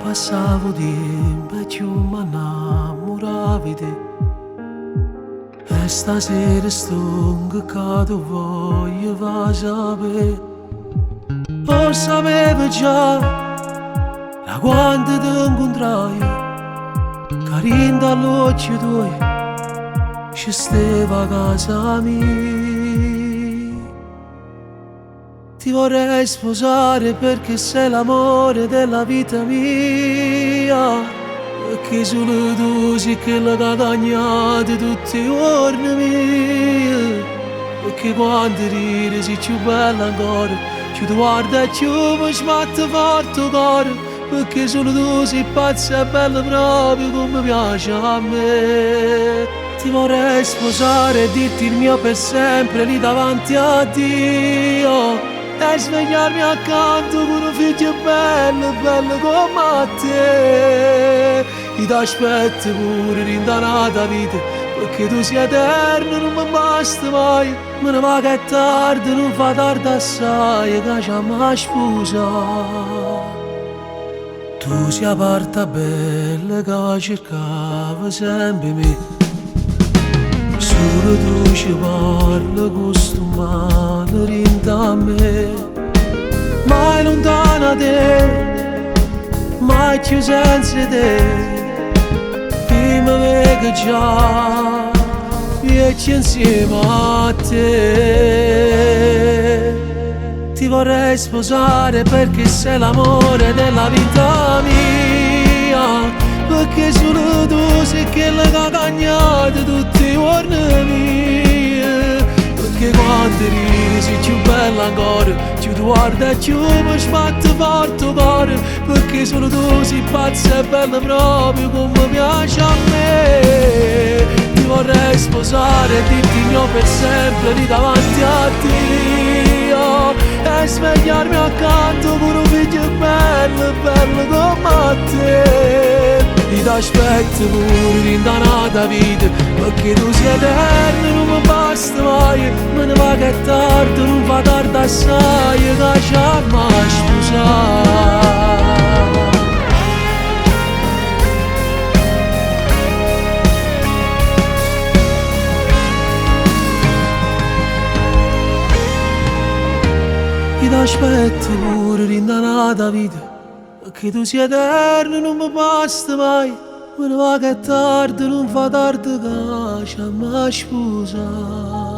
Passavo tempo e più mi innamoravo di te. E stasera sto che tu voglio far sapere. Lo sapevo già da quando ti incontrai, carino dall'occhio tuoi ci stava a casa mia. Ti vorrei sposare perché sei l'amore della vita mia, perché solo tu sei quella che ha guadagnato tutti i giorni miei, perché quando ridi sei più bella ancora, più ti guarda e più mi sbatte forte il cuore, perché solo tu sei pazza e bella proprio come piace a me. Ti vorrei sposare e dirti il mio per sempre lì davanti a Dio, e svegliarmi accanto con un figlio bello, bello come te. Io ti aspetto pure rindanata vita, perché tu sei eterno, non mi basta mai. Me ne va che è tardi, non fa tardi assai, che ci mai sposa. Tu sei la parte bella che cercava sempre me. Solo tu ci parli con sto mano rinda a me, mai lontana da te, mai più senza te. Prima vedo già viaggi insieme a te. Ti vorrei sposare perché sei l'amore della vita mia, perché solo tu sei quella che ha guadagnato tutti i giorni miei, perché quando ridi sei più bella ancora, più ti guarda e più mi sbatte forte il cuore, perché solo tu sei pazza e bella proprio come piace a me. Ti vorrei sposare e dirti il mio per sempre lì davanti a Dio, e svegliarmi accanto con un figlio bello, bello come te. Io ti aspetto pure rindanata vita, perché tu sei eterno, non mi basta mai. Me ne va che è tardi, non fa tardi assai, che ci ha mai sposato. Io ti aspetto pure rindanata vita, perché tu sei eterno, non mi basta mai. Me ne va che è tardi, non fa tardi, che ci ha mai sposato.